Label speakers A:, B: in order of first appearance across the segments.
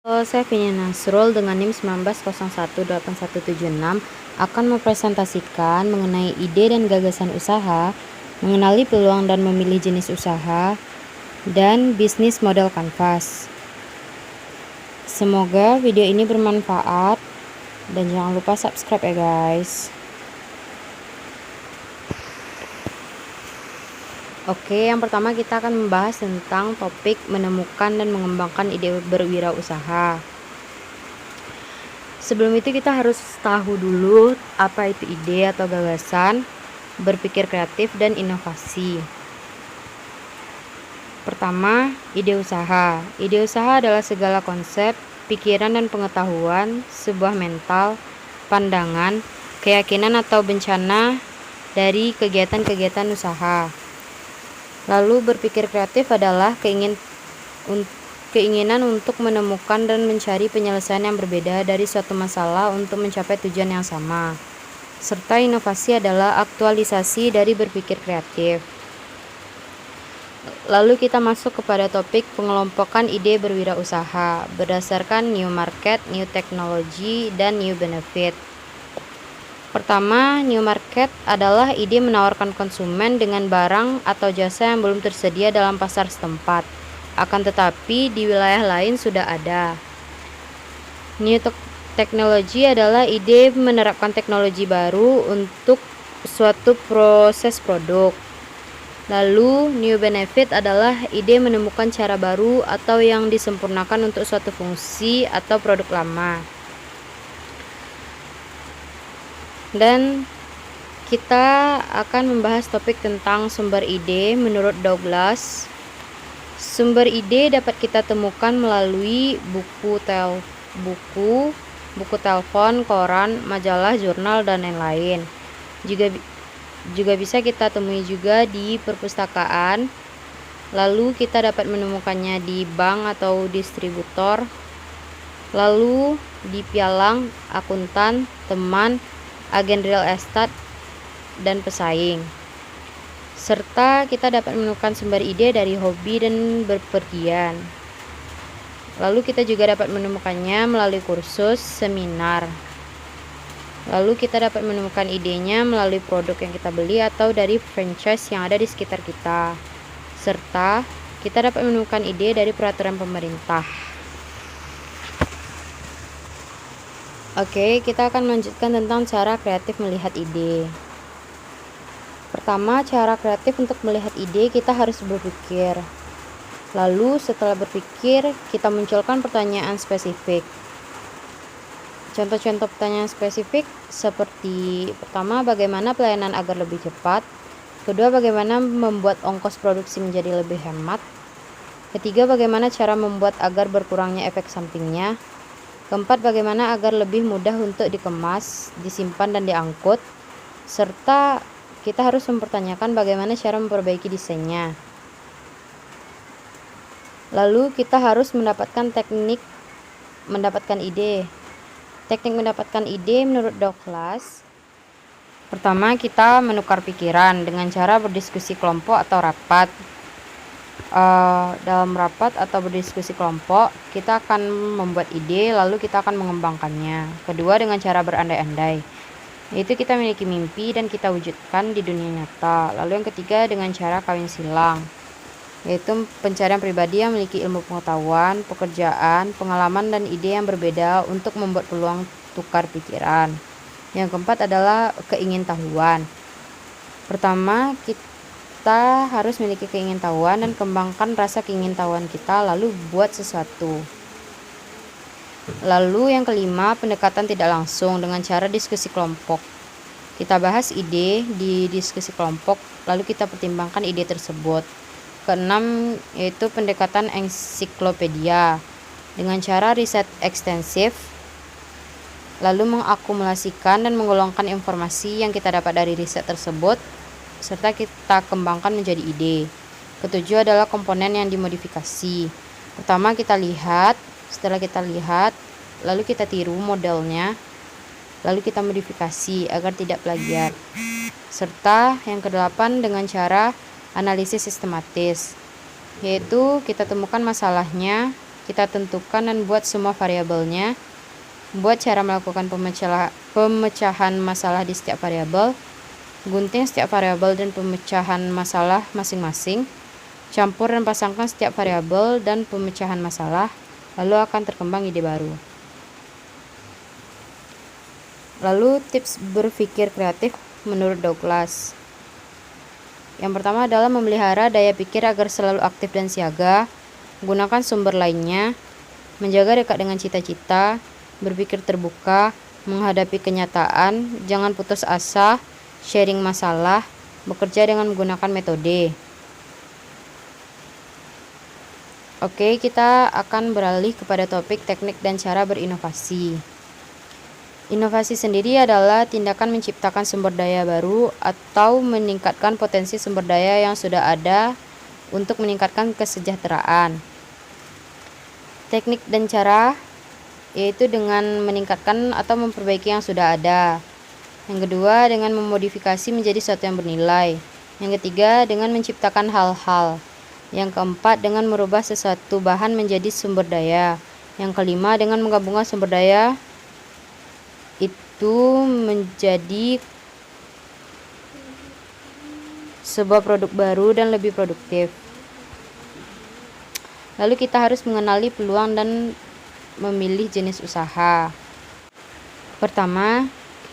A: Halo, saya Vini Nasrul dengan NIM 19018176 akan mempresentasikan mengenai ide dan gagasan usaha, mengenali peluang dan memilih jenis usaha, dan bisnis model kanvas. Semoga video ini bermanfaat dan jangan lupa subscribe ya guys. Oke, yang pertama kita akan membahas tentang topik menemukan dan mengembangkan ide berwirausaha. Sebelum itu kita harus tahu dulu apa itu ide atau gagasan, berpikir kreatif dan inovasi. Pertama, ide usaha. Ide usaha adalah segala konsep, pikiran dan pengetahuan, sebuah mental, pandangan, keyakinan atau bencana dari kegiatan-kegiatan usaha. Lalu berpikir kreatif adalah keinginan untuk menemukan dan mencari penyelesaian yang berbeda dari suatu masalah untuk mencapai tujuan yang sama. Serta inovasi adalah aktualisasi dari berpikir kreatif. Lalu kita masuk kepada topik pengelompokan ide berwirausaha berdasarkan new market, new technology, dan new benefit. Pertama, new market adalah ide menawarkan konsumen dengan barang atau jasa yang belum tersedia dalam pasar setempat, akan tetapi di wilayah lain sudah ada. New technology adalah ide menerapkan teknologi baru untuk suatu proses produk. Lalu, new benefit adalah ide menemukan cara baru atau yang disempurnakan untuk suatu fungsi atau produk lama. Dan kita akan membahas topik tentang sumber ide menurut Douglas. Sumber ide dapat kita temukan melalui buku telepon, koran, majalah, jurnal, dan lain-lain. Juga bisa kita temui juga di perpustakaan. Lalu kita dapat menemukannya di bank atau distributor. Lalu di pialang, akuntan, teman, agen real estate, dan pesaing. Serta kita dapat menemukan sumber ide dari hobi dan berpergian. Lalu kita juga dapat menemukannya melalui kursus, seminar. Lalu kita dapat menemukan idenya melalui produk yang kita beli atau dari franchise yang ada di sekitar kita. Serta kita dapat menemukan ide dari peraturan pemerintah. Oke, kita akan melanjutkan tentang cara kreatif melihat ide. Pertama, cara kreatif untuk melihat ide kita harus berpikir. Lalu setelah berpikir, kita munculkan pertanyaan spesifik. Contoh-contoh pertanyaan spesifik seperti pertama, bagaimana pelayanan agar lebih cepat? Kedua, bagaimana membuat ongkos produksi menjadi lebih hemat? Ketiga, bagaimana cara membuat agar berkurangnya efek sampingnya? Keempat, bagaimana agar lebih mudah untuk dikemas, disimpan, dan diangkut. Serta kita harus mempertanyakan bagaimana cara memperbaiki desainnya. Lalu kita harus mendapatkan teknik mendapatkan ide. Teknik mendapatkan ide menurut Douglas. Pertama, kita menukar pikiran dengan cara berdiskusi kelompok atau rapat. Dalam rapat atau berdiskusi kelompok, kita akan membuat ide, lalu kita akan mengembangkannya. Kedua, dengan cara berandai-andai, yaitu kita memiliki mimpi dan kita wujudkan di dunia nyata. Lalu yang ketiga, dengan cara kawin silang, yaitu pencarian pribadi yang memiliki ilmu pengetahuan, pekerjaan, pengalaman, dan ide yang berbeda untuk membuat peluang tukar pikiran. Yang keempat adalah keingintahuan. Pertama, kita harus memiliki keingintahuan dan kembangkan rasa keingintahuan kita, lalu buat sesuatu. Lalu yang kelima, pendekatan tidak langsung dengan cara diskusi kelompok. Kita bahas ide di diskusi kelompok, lalu kita pertimbangkan ide tersebut. Keenam, yaitu pendekatan ensiklopedia dengan cara riset ekstensif, lalu mengakumulasikan dan menggolongkan informasi yang kita dapat dari riset tersebut, serta kita kembangkan menjadi ide. Ketujuh adalah komponen yang dimodifikasi. Pertama, kita lihat. Setelah kita lihat, lalu kita tiru modelnya, lalu kita modifikasi agar tidak plagiat. Serta yang kedelapan dengan cara analisis sistematis, yaitu kita temukan masalahnya, kita tentukan dan buat semua variabelnya. Buat cara melakukan pemecahan masalah di setiap variabel. Gunting setiap variabel dan pemecahan masalah masing-masing. Campur dan pasangkan setiap variabel dan pemecahan masalah, lalu akan terkembang ide baru. Lalu tips berpikir kreatif menurut Douglas. Yang pertama adalah memelihara daya pikir agar selalu aktif dan siaga, gunakan sumber lainnya, menjaga dekat dengan cita-cita, berpikir terbuka, menghadapi kenyataan, jangan putus asa, sharing masalah, bekerja dengan menggunakan metode. Oke, kita akan beralih kepada topik teknik dan cara berinovasi. Inovasi sendiri adalah tindakan menciptakan sumber daya baru atau meningkatkan potensi sumber daya yang sudah ada untuk meningkatkan kesejahteraan. Teknik dan cara yaitu dengan meningkatkan atau memperbaiki yang sudah ada. Yang kedua, dengan memodifikasi menjadi sesuatu yang bernilai. Yang ketiga, dengan menciptakan hal-hal. Yang keempat, dengan merubah sesuatu bahan menjadi sumber daya. Yang kelima, dengan menggabungkan sumber daya itu menjadi sebuah produk baru dan lebih produktif. Lalu kita harus mengenali peluang dan memilih jenis usaha. Pertama,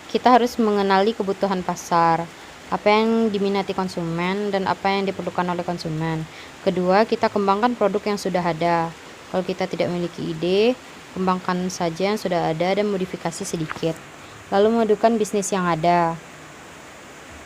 A: kita harus mengenali kebutuhan pasar, apa yang diminati konsumen dan apa yang diperlukan oleh konsumen. Kedua, kita kembangkan produk yang sudah ada. Kalau kita tidak memiliki ide, kembangkan saja yang sudah ada dan modifikasi sedikit. Lalu memadukan bisnis yang ada.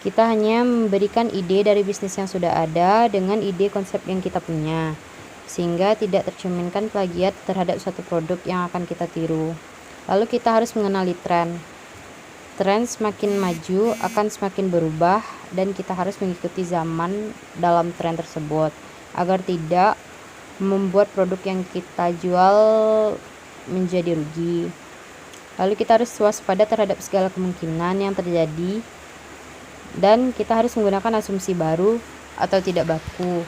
A: Kita hanya memberikan ide dari bisnis yang sudah ada dengan ide konsep yang kita punya, sehingga tidak tercerminkan plagiat terhadap suatu produk yang akan kita tiru. Lalu kita harus mengenali tren. Tren semakin maju akan semakin berubah dan kita harus mengikuti zaman dalam tren tersebut agar tidak membuat produk yang kita jual menjadi rugi. Lalu kita harus waspada terhadap segala kemungkinan yang terjadi dan kita harus menggunakan asumsi baru atau tidak baku.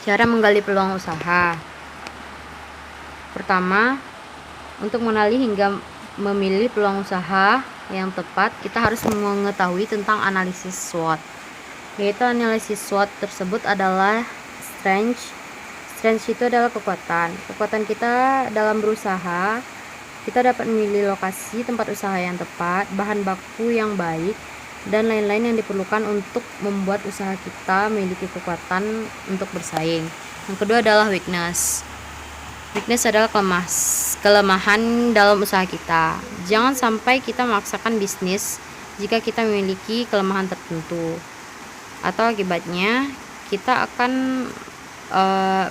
A: Cara menggali peluang usaha. Pertama, untuk mengenali hingga memilih peluang usaha yang tepat, kita harus mengetahui tentang analisis SWOT. Yaitu analisis SWOT tersebut adalah strength. Strength itu adalah kekuatan. Kekuatan kita dalam berusaha, kita dapat memilih lokasi tempat usaha yang tepat, bahan baku yang baik, dan lain-lain yang diperlukan untuk membuat usaha kita memiliki kekuatan untuk bersaing. Yang kedua adalah weakness. Weakness adalah kelemahan dalam usaha kita. Jangan sampai kita memaksakan bisnis jika kita memiliki kelemahan tertentu, atau akibatnya kita akan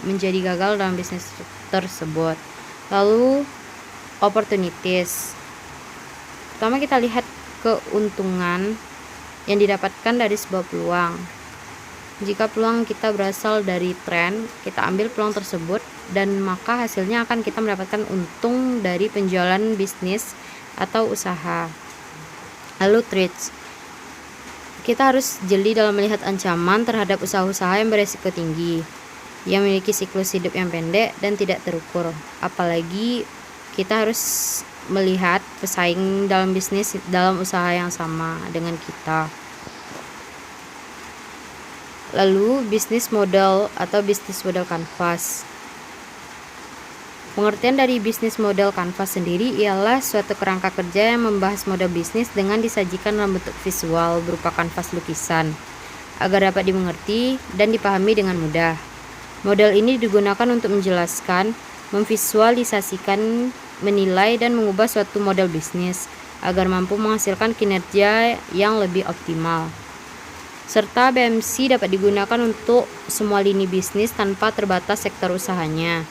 A: menjadi gagal dalam bisnis tersebut. Lalu opportunities. Pertama, kita lihat keuntungan yang didapatkan dari sebuah peluang. Jika peluang kita berasal dari tren, kita ambil peluang tersebut dan maka hasilnya akan kita mendapatkan untung dari penjualan bisnis atau usaha. Lalu threats. Kita harus jeli dalam melihat ancaman terhadap usaha-usaha yang beresiko tinggi, yang memiliki siklus hidup yang pendek dan tidak terukur. Apalagi kita harus melihat pesaing dalam bisnis dalam usaha yang sama dengan kita. Lalu bisnis model atau bisnis model kanvas. Pengertian dari bisnis model kanvas sendiri ialah suatu kerangka kerja yang membahas model bisnis dengan disajikan dalam bentuk visual berupa kanvas lukisan agar dapat dimengerti dan dipahami dengan mudah. Model ini digunakan untuk menjelaskan, memvisualisasikan, menilai dan mengubah suatu model bisnis agar mampu menghasilkan kinerja yang lebih optimal. Serta BMC dapat digunakan untuk semua lini bisnis tanpa terbatas sektor usahanya.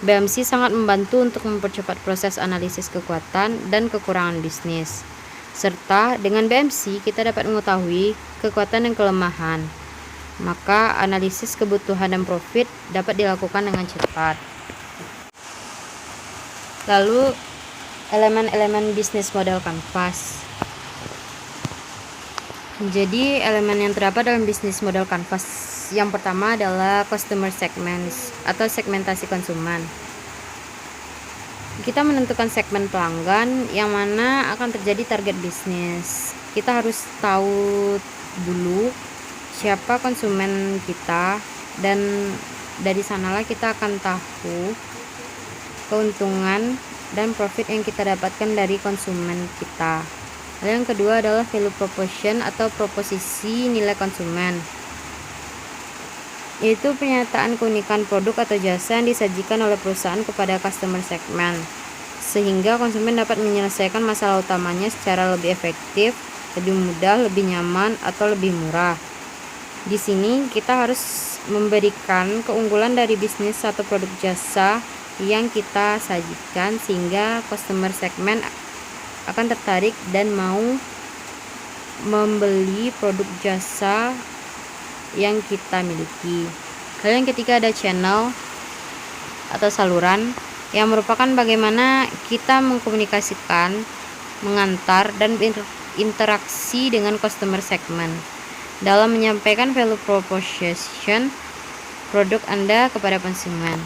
A: BMC sangat membantu untuk mempercepat proses analisis kekuatan dan kekurangan bisnis. Serta dengan BMC kita dapat mengetahui kekuatan dan kelemahan. Maka analisis kebutuhan dan profit dapat dilakukan dengan cepat. Lalu elemen-elemen bisnis model kanvas. Jadi elemen yang terdapat dalam bisnis model kanvas Yang pertama adalah customer segments atau segmentasi konsumen. Kita menentukan segmen pelanggan yang mana akan terjadi target bisnis. Kita harus tahu dulu siapa konsumen kita, dan dari sanalah kita akan tahu keuntungan dan profit yang kita dapatkan dari konsumen kita. Lalu yang kedua adalah value proposition atau proposisi nilai konsumen, yaitu pernyataan keunikan produk atau jasa yang disajikan oleh perusahaan kepada customer segment, sehingga konsumen dapat menyelesaikan masalah utamanya secara lebih efektif, lebih mudah, lebih nyaman, atau lebih murah. Di sini kita harus memberikan keunggulan dari bisnis atau produk jasa yang kita sajikan, sehingga customer segment akan tertarik dan mau membeli produk jasa yang kita miliki. Lalu yang ketiga ada channel atau saluran, yang merupakan bagaimana kita mengkomunikasikan, mengantar, dan berinteraksi dengan customer segment dalam menyampaikan value proposition produk Anda kepada konsumen.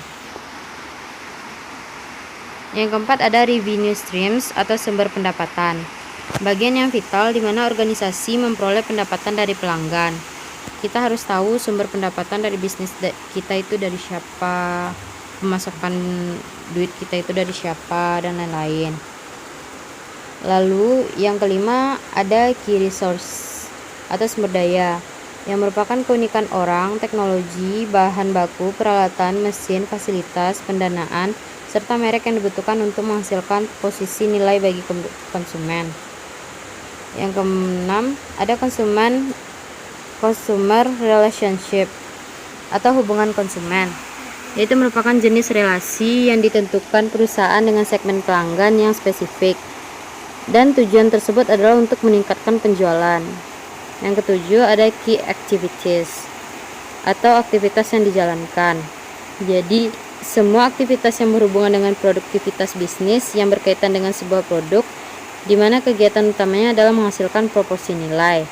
A: Yang keempat ada revenue streams atau sumber pendapatan, bagian yang vital di mana organisasi memperoleh pendapatan dari pelanggan. Kita harus tahu sumber pendapatan dari bisnis kita itu dari siapa, pemasukan duit kita itu dari siapa, dan lain-lain. Lalu yang kelima ada key resource atau sumber daya, yang merupakan keunikan orang, teknologi, bahan baku, peralatan, mesin, fasilitas, pendanaan, serta merek yang dibutuhkan untuk menghasilkan posisi nilai bagi konsumen. Yang keenam ada consumer relationship atau hubungan konsumen, yaitu merupakan jenis relasi yang ditentukan perusahaan dengan segmen pelanggan yang spesifik, dan tujuan tersebut adalah untuk meningkatkan penjualan. Yang ketujuh ada key activities atau aktivitas yang dijalankan. Jadi semua aktivitas yang berhubungan dengan produktivitas bisnis yang berkaitan dengan sebuah produk, di mana kegiatan utamanya adalah menghasilkan proporsi nilai.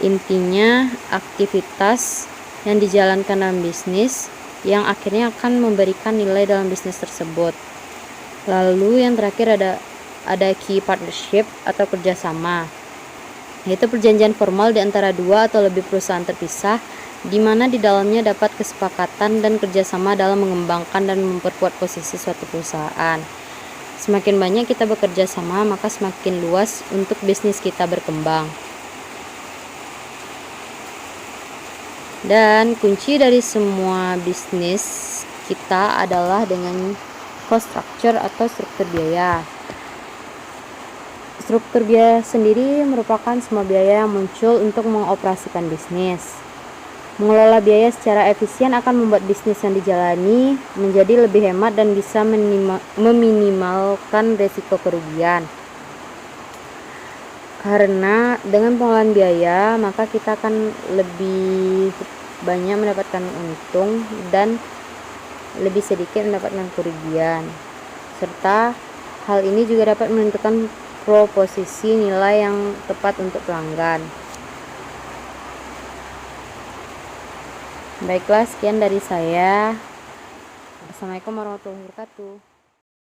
A: Intinya aktivitas yang dijalankan dalam bisnis yang akhirnya akan memberikan nilai dalam bisnis tersebut. Lalu yang terakhir ada key partnership atau kerjasama, yaitu perjanjian formal di antara dua atau lebih perusahaan terpisah, di mana di dalamnya dapat kesepakatan dan kerjasama dalam mengembangkan dan memperkuat posisi suatu perusahaan. Semakin banyak kita bekerja sama, maka semakin luas untuk bisnis kita berkembang. Dan kunci dari semua bisnis kita adalah dengan cost structure atau struktur biaya. Struktur biaya sendiri merupakan semua biaya yang muncul untuk mengoperasikan bisnis. Mengelola biaya secara efisien akan membuat bisnis yang dijalani menjadi lebih hemat dan bisa meminimalkan risiko kerugian. Karena dengan pengelolaan biaya, maka kita akan lebih banyak mendapatkan untung dan lebih sedikit mendapatkan kerugian. Serta hal ini juga dapat menentukan proposisi nilai yang tepat untuk pelanggan. Baiklah, sekian dari saya. Assalamualaikum warahmatullahi wabarakatuh.